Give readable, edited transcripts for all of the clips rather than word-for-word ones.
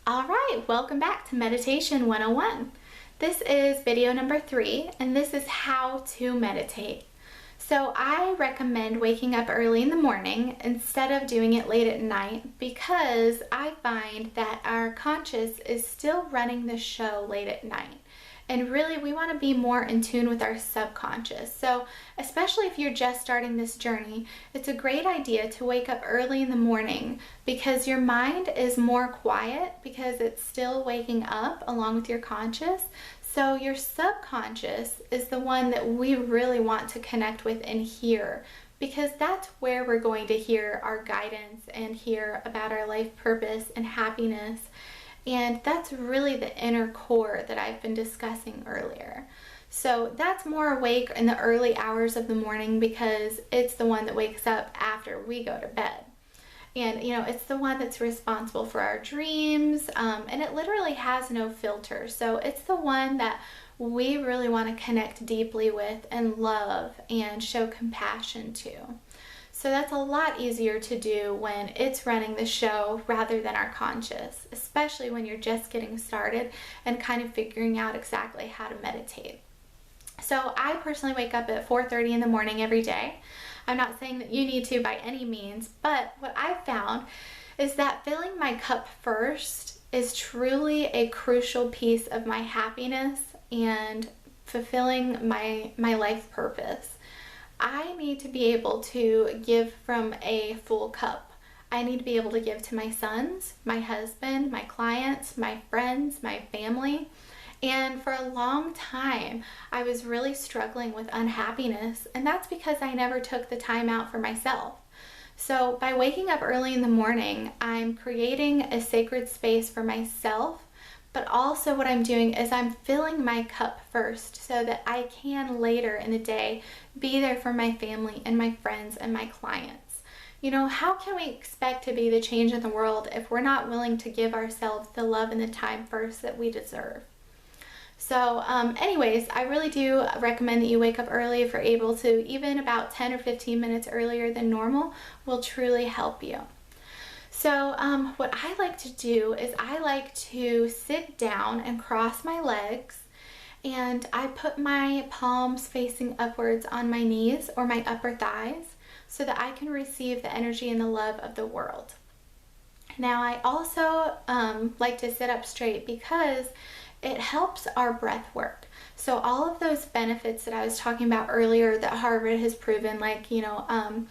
All right, welcome back to Meditation 101. This is video number 3, and this is how to meditate. So I recommend waking up early in the morning instead of doing it late at night because I find that our conscious is still running the show late at night. And really, we want to be more in tune with our subconscious. So especially if you're just starting this journey, it's a great idea to wake up early in the morning because your mind is more quiet because it's still waking up along with your conscious. So your subconscious is the one that we really want to connect with and hear, because that's where we're going to hear our guidance and hear about our life purpose and happiness. And that's really the inner core that I've been discussing earlier. So that's more awake in the early hours of the morning because it's the one that wakes up after we go to bed. And it's the one that's responsible for our dreams, and it literally has no filter. So it's the one that we really want to connect deeply with and love and show compassion to. So that's a lot easier to do when it's running the show rather than our conscious, especially when you're just getting started and kind of figuring out exactly how to meditate. So I personally wake up at 4:30 in the morning every day. I'm not saying that you need to by any means, but what I've found is that filling my cup first is truly a crucial piece of my happiness and fulfilling my life purpose. I need to be able to give from a full cup. I need to be able to give to my sons, my husband, my clients, my friends, my family. And for a long time, I was really struggling with unhappiness, and that's because I never took the time out for myself. So by waking up early in the morning, I'm creating a sacred space for myself, but also what I'm doing is I'm filling my cup first so that I can later in the day be there for my family and my friends and my clients. How can we expect to be the change in the world if we're not willing to give ourselves the love and the time first that we deserve? So anyways, I really do recommend that you wake up early if you're able to. Even about 10 or 15 minutes earlier than normal will truly help you. So what I like to do is I like to sit down and cross my legs, and I put my palms facing upwards on my knees or my upper thighs so that I can receive the energy and the love of the world. Now I also like to sit up straight because it helps our breath work. So all of those benefits that I was talking about earlier that Harvard has proven, and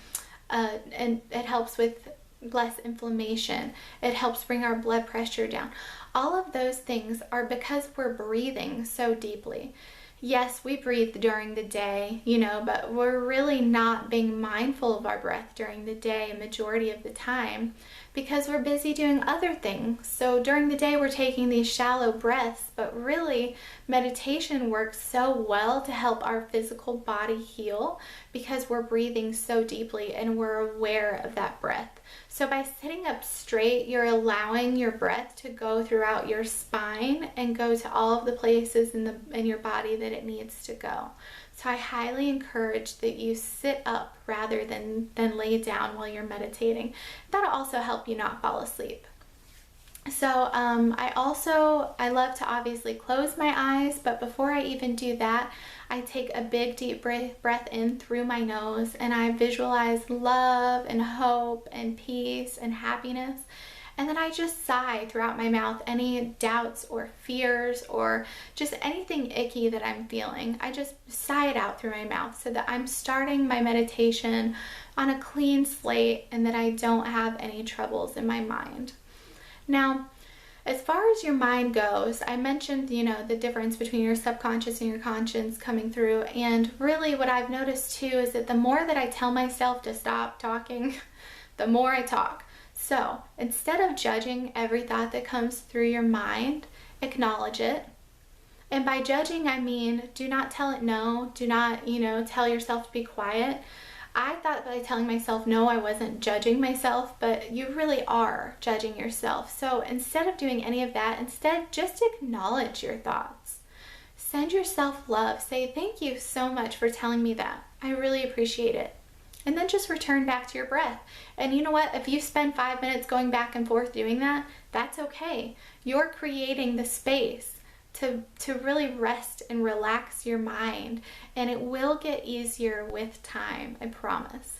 it helps with less inflammation, it helps bring our blood pressure down. All of those things are because we're breathing so deeply. Yes, we breathe during the day, but we're really not being mindful of our breath during the day a majority of the time because we're busy doing other things. So during the day we're taking these shallow breaths, but really meditation works so well to help our physical body heal because we're breathing so deeply and we're aware of that breath. So by sitting up straight, you're allowing your breath to go throughout your spine and go to all of the places in your body that it needs to go. So I highly encourage that you sit up rather than lay down while you're meditating. That'll also help you not fall asleep. So I love to obviously close my eyes, but before I even do that, I take a big deep breath in through my nose and I visualize love and hope and peace and happiness. And then I just sigh throughout my mouth any doubts or fears or just anything icky that I'm feeling. I just sigh it out through my mouth so that I'm starting my meditation on a clean slate and that I don't have any troubles in my mind. Now, as far as your mind goes, I mentioned, the difference between your subconscious and your conscious coming through. And really what I've noticed too is that the more that I tell myself to stop talking, the more I talk. So instead of judging every thought that comes through your mind, acknowledge it. And by judging, I mean, do not tell it no. Do not, tell yourself to be quiet. I thought by telling myself no, I wasn't judging myself, but you really are judging yourself. So instead of doing any of that, instead just acknowledge your thoughts. Send yourself love. Say, thank you so much for telling me that. I really appreciate it. And then just return back to your breath. And you know what? If you spend 5 minutes going back and forth doing that, That's okay. You're creating the space to really rest and relax your mind, and it will get easier with time, I promise.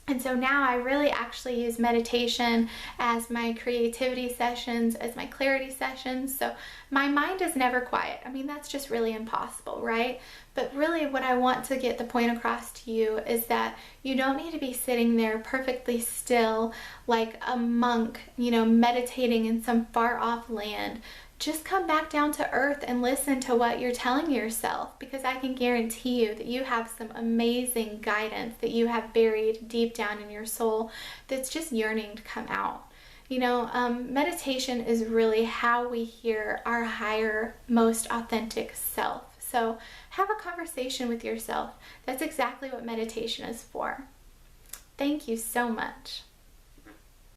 And so now I really actually use meditation as my creativity sessions, as my clarity sessions. So my mind is never quiet. I mean, that's just really impossible, right? But really what I want to get the point across to you is that you don't need to be sitting there perfectly still like a monk, meditating in some far off land. Just come back down to earth and listen to what you're telling yourself, because I can guarantee you that you have some amazing guidance that you have buried deep down in your soul that's just yearning to come out. Meditation is really how we hear our higher, most authentic self. So have a conversation with yourself. That's exactly what meditation is for. Thank you so much.